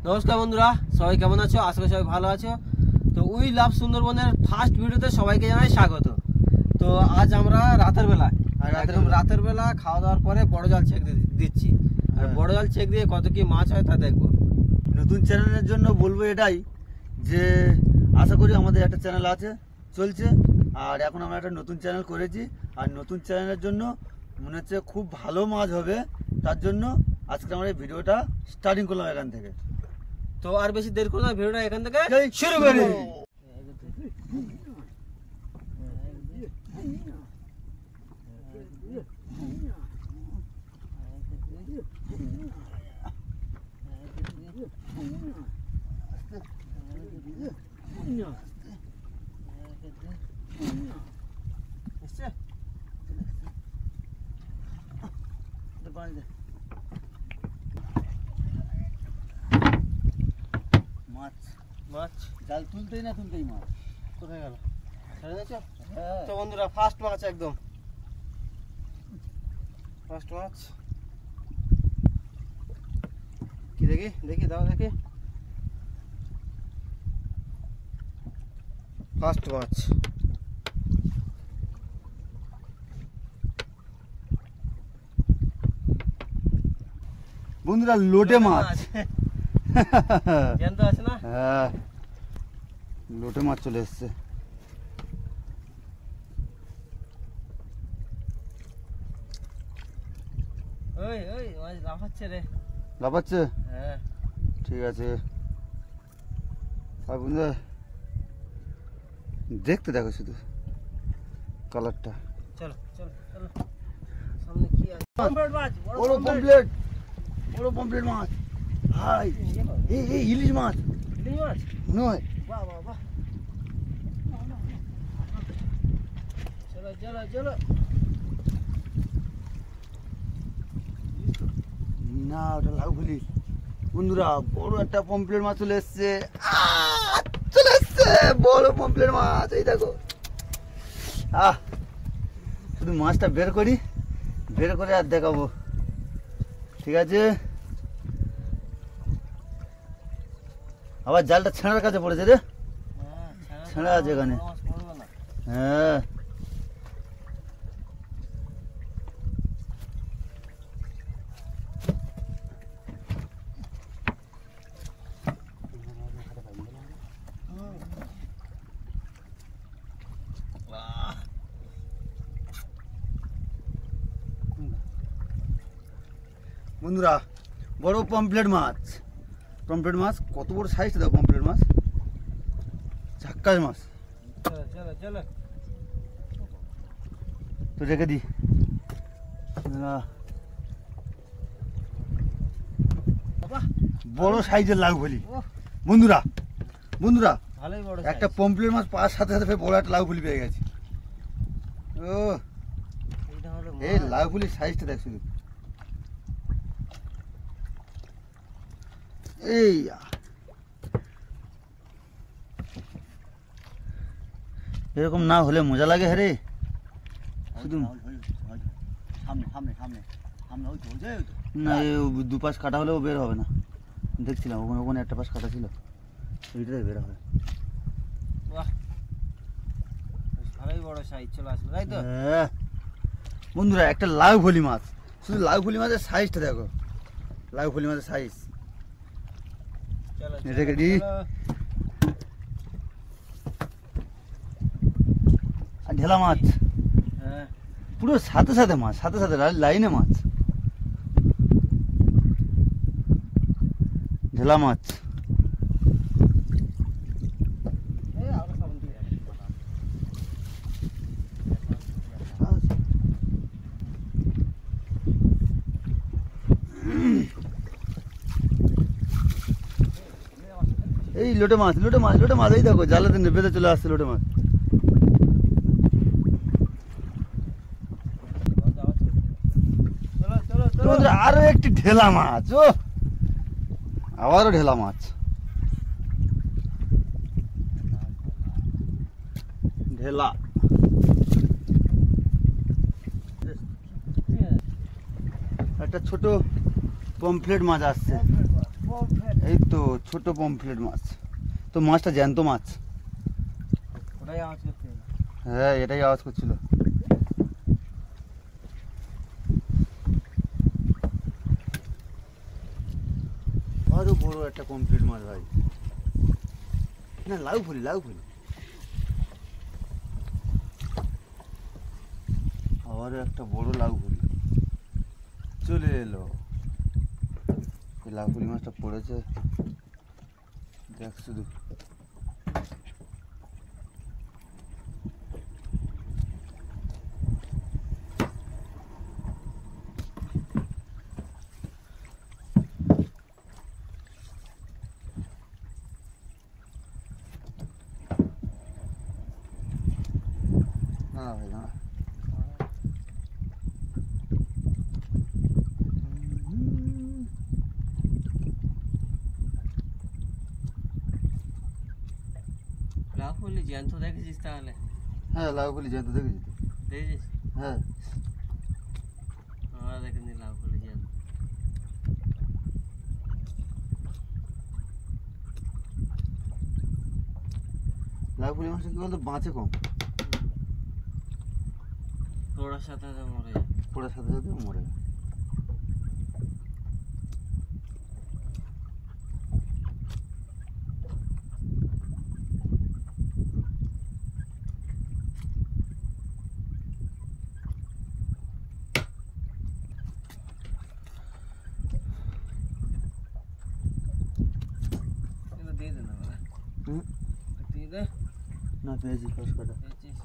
নমস্কার বন্ধুরা, সবাই কেমন আছো? আশা করি সবাই ভালো আছো। তো উই লাভ সুন্দরবনের ফার্স্ট ভিডিওতে সবাইকে জানাই স্বাগত। তো আজ আমরা রাতের বেলা খাওয়া দাওয়ার পরে বড় জাল চেক দিচ্ছি, আর বড় জাল চেক দিয়ে কত কি মাছ হয় তা দেখবো। নতুন চ্যানেলের জন্য বলবো এটাই যে আশা করি আমাদের একটা চ্যানেল আছে চলছে, আর এখন আমরা একটা নতুন চ্যানেল করেছি, আর নতুন চ্যানেলের জন্য মনে হচ্ছে খুব ভালো মাছ হবে, তার জন্য আজকে আমরা এই ভিডিওটা স্টার্টিং করলাম এখান থেকে। তো আর বেশি দেরি করবো না, ভিডিওটা এখান থেকে শুরু করি। মাছ মাছ জাল তুলতেই না তুলতেই মাছ কোথায় গেল? ছেড়ে দিয়েছো? হ্যাঁ। তো বন্ধুরা, ফার্স্ট মাছ, একদম ফার্স্ট মাছ। কি দেখি দেখি দাও দেখি, ফার্স্ট মাছ। বন্ধুরা লোটে মাছ। জ্যান্ত আছে না? হ্যাঁ, লোটে মাছ চলে এসছে। ওই ওই মাছ লাফাচ্ছে রে। লাফাচ্ছে? হ্যাঁ, ঠিক আছে। আর বন্ধুরা দেখতে দেখো শুধু কালারটা। চলো চলো চলো, সামনে কি আছে? পমফ্রেট মাছ, বড় পমফ্রেট, বড় পমফ্রেট মাছ। হাই, এই ইলিশ মাছ ইলিশ মাছ। মনে হয়। বাহ বাহ বাহ, চলো চলো চলো। না, ওটা লাউ ফুলি। বন্ধুরা বড় একটা পমফ্রেট মাছ চলে এসছে, চলে এসছে বড় পমফ্রেট মাছ। এই দেখো, শুধু মাছটা বের করি, বের করে আর দেখাবো। ঠিক আছে, আবার জালটা ছেঁড়ার কাছে পড়েছে রে। ছেঁড়া আছে এখানে। হ্যাঁ, বন্ধুরা বড় পমফ্রেট মাছ। পমফ্রেট মাছ কত বড় সাইজ দেখো, পমফ্রেট মাছ, ঝাক্কাস মাছ। চলো চলো চলো, তো রেখে দি। বড় সাইজের লাউ ফলি। বন্ধুরা বন্ধুরা ভালোই বড় একটা পমফ্রেট মাছ পাওয়ার সাথে সাথে ফের বড় একটা লাউ ফুলি পেয়ে গেছি। ও, এইটা হলো এই লাউ ফুলির সাইজটা দেখ শুধু। এই এরকম না হলে মজা লাগে হ্যাঁ রে। শুধু না, দু পাশ কাটা হলেও বের হবে না। দেখছিলাম ওখানে ওখানে একটা পাশ কাটা ছিল, ওইটাই বের হবে। বাহ, বেশ ভালোই বড় সাইজ চলে আসলো, তাই তো? হ্যাঁ বন্ধুরা, একটা লাউ ফলি মাছ, শুধু লাউ ফলি মাছের সাইজটা দেখো, লাউ ফলি মাছের সাইজ। চলো রেখে দি। আর ঢেলা মাছ, হ্যাঁ, পুরো সাথে সাথে মাছ, সাথে সাথে লাইনে মাছ। ঢেলা মাছ। এই আরো সামনে দিয়ে এই লোটে মাছ, লোটে মাছ, লোটে মাছ। এই দেখো জালেতে বেঁধে চলে আসছে লোটে মাছ। চলো চলো চলো। বন্ধুরা আরো একটি ঢেলা মাছ। ও, আবারও ঢেলা মাছ। ঢেলা একটা ছোট পমফ্রেট মাছ আসছে, এই তো তো ছোট পমফ্লেট মাছ, তো মাছটা জ্যান্ত মাছ। ওটাই আওয়াজ করতে হবে। হ্যাঁ এটাই আওয়াজ করছিল। আরো বড় একটা পমফ্লেট মাছ ভাই, না লাউ ফুলি আবারও একটা বড় লাউ ফুলি চলে এলো। এই লাউ ফুলি মাছটা পড়েছে, দেখ শুধু। হ্যাঁ ভাই না, লাভ হলে জ্যান্ত দেখেছিস তাহলে? হ্যাঁ লাউ ফুলি জ্যান্ত দেখেছি তো। দেখেছিস? হ্যাঁ আমরা দেখিনি লাভ হলে জ্যান্ত। লাউ ফুলি মাছটা কি বলতো বাঁচে কম, ওড়ার সাথে সাথে মরে যায়। পড়ার সাথে সাথে মরে যায়। এগুলো দিয়ে দে না বাবা। হুম? দিয়ে দে। না পেয়েছি কষ কাটা। পেয়েছিস?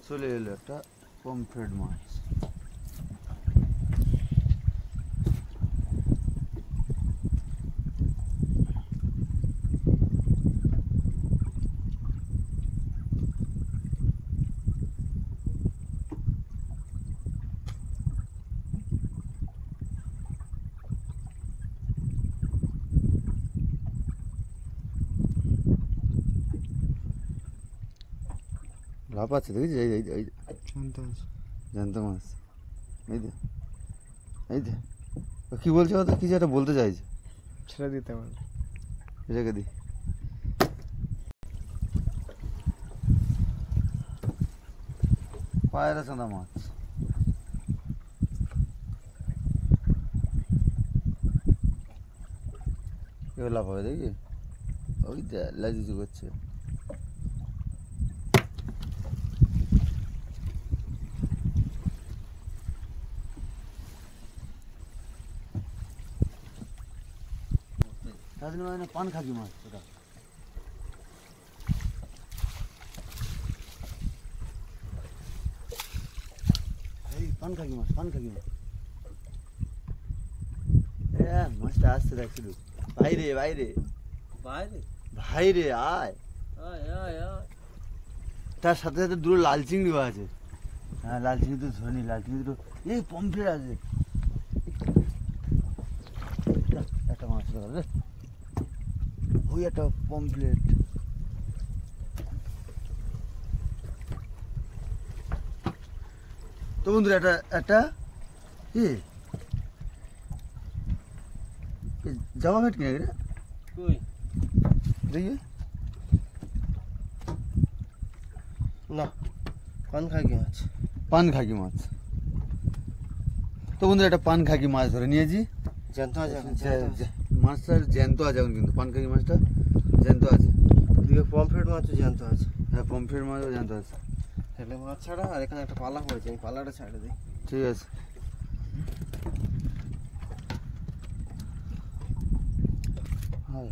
চলে এলো একটা পমফ্রেট মাছ। লাভ আছে দেখেছি, এই এই এই জ্যান্ত মাছ, এই যে এই যে। ও কি বলছে, ও তো কিছু একটা বলতে চাইছে, ছেড়ে দিতে পারবে। রেখে দি। পায়রা চাঁদা মাছ, এবার লাভ হবে দেখি। ওই দেখ লাইজুজু করছে। তাহলে মানে পান খাকি মাছ ওটা। এই পান খাকি মাছ, পান খাকি মাছ। মাছটা আসছে দেখ শুধু। বাইরে বাইরে বাইরে? ভাইরে আয়। আয় আয় আয়। তার সাথে সাথে দুটো লাল চিংড়িও আছে। হ্যাঁ লাল চিংড়ি তো ধরে নি, লাল চিংড়ি তো এই পমফ্লেট আছে। একটা মাছ ধরে, ওই একটা পমফ্লেট। তো বন্ধুরা একটা একটা জামা ফেট কিনে রে কই? দেখি না, পান খাকি মাছ। পান খাকি মাছ। তো বন্ধুরা একটা পান খাকি মাছ ধরে নিয়েছি। জ্যান্ত আছে এখন? মাছটা জ্যান্ত আছে এখন, কিন্তু পান খাকি মাছটা জ্যান্ত আছে। ওদিকে পমফ্রেট মাছও জ্যান্ত আছে। হ্যাঁ পমফ্রেট মাছও জ্যান্ত আছে। তাহলে মাছ ছাড়া, আর এখানে একটা পালা পড়েছে, আমি পালাটা ছাড়ে দিই। ঠিক আছে। হ্যাঁ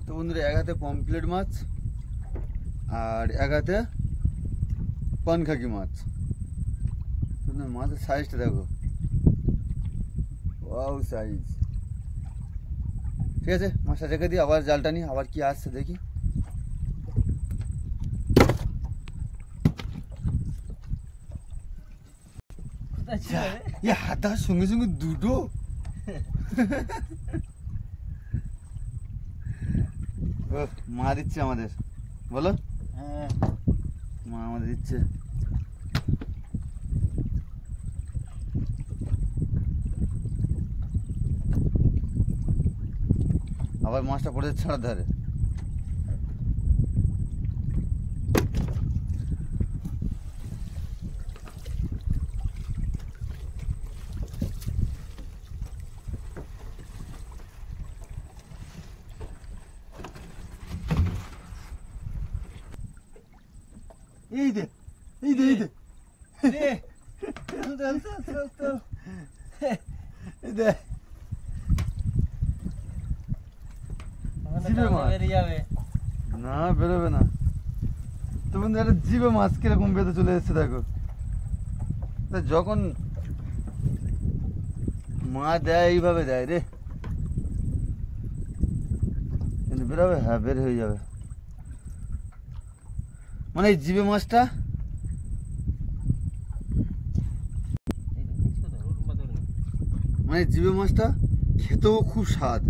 তো বন্ধুরা এক হাতে পমফ্লেট মাছ আর এক হাতে পানখাকি মাছ। মাছের সাইজটা দেখো, ওয়াও সাইজ। ঠিক আছে, মাছটা রেখে দিই, আবার জালটা নিই, আবার কি আসছে দেখি। হাতার সঙ্গে সঙ্গে দুটো মা দিচ্ছে আমাদের, বলো। হ্যাঁ মা আমাদের দিচ্ছে। আবার মাছটা পড়ে যাচ্ছে ছাড়ার ধারে। এই দে এই দে এই দে এই দে জিবে মাছ। না বেরোবে না তো বন্ধু, একটা জিবে মাছ কিরকম বেঁধে চলে এসছে দেখো। যখন মা দেয় এইভাবে দেয় রে, কিন্তু বেরোবে, হ্যাঁ বের হয়ে যাবে। মানে এই জিবে মাছটা খেতেও খুব স্বাদ।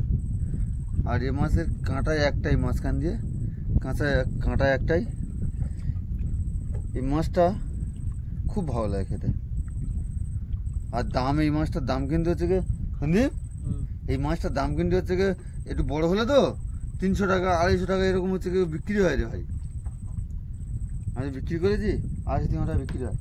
আর এ মাছের কাঁটায় একটাই, মাঝখান দিয়ে কাঁটায় একটাই। এই মাছটা খুব ভালো লাগে খেতে। আর দাম, এই মাছটার দাম কিন্তু হচ্ছে গিয়ে সন্দীপ, এই মাছটার দাম কিন্তু হচ্ছে গিয়ে একটু বড় হলে তো 300 টাকা 250 টাকা এরকম হচ্ছে গিয়ে বিক্রি হয় রে ভাই। আমি বিক্রি করেছি 250 টাকা বিক্রি হয়।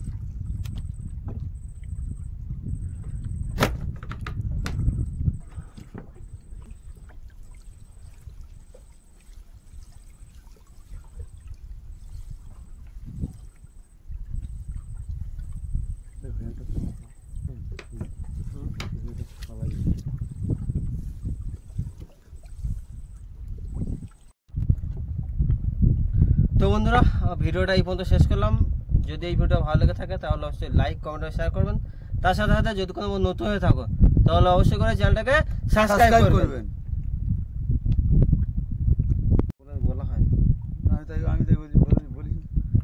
তো বন্ধুরা, ভিডিওটা এই পর্যন্ত শেষ করলাম। যদি এই ভিডিও ভালো লেগে থাকে তাহলে অবশ্যই লাইক, কমেন্ট আর শেয়ার করবেন। তার সাথে সাথে যদি কোনো নতুন হয়ে থাকো তাহলে অবশ্যই করে চ্যানেলটাকে সাবস্ক্রাইব করবেন। বলা হয় আমি তাই বলি।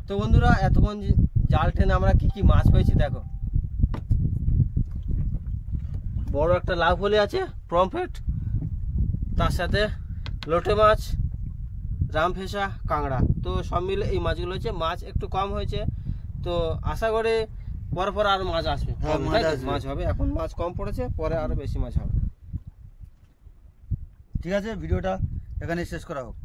তো বন্ধুরা, এতক্ষণ জাল টেনে আমরা কি কি মাছ পেয়েছি দেখো। বড় একটা লাভ হলে আছে, পমফ্রেট, তার সাথে লোটে মাছ, রামফেসা, কাঁকড়া। তো সব মিলে এই মাছগুলো হচ্ছে। মাছ একটু কম হয়েছে, তো আশা করি পর আরো মাছ আসবে। হ্যাঁ, মাছ হবে, এখন মাছ কম পড়েছে, পরে আরো বেশি মাছ হবে। ঠিক আছে, ভিডিওটা এখানে শেষ করা হোক।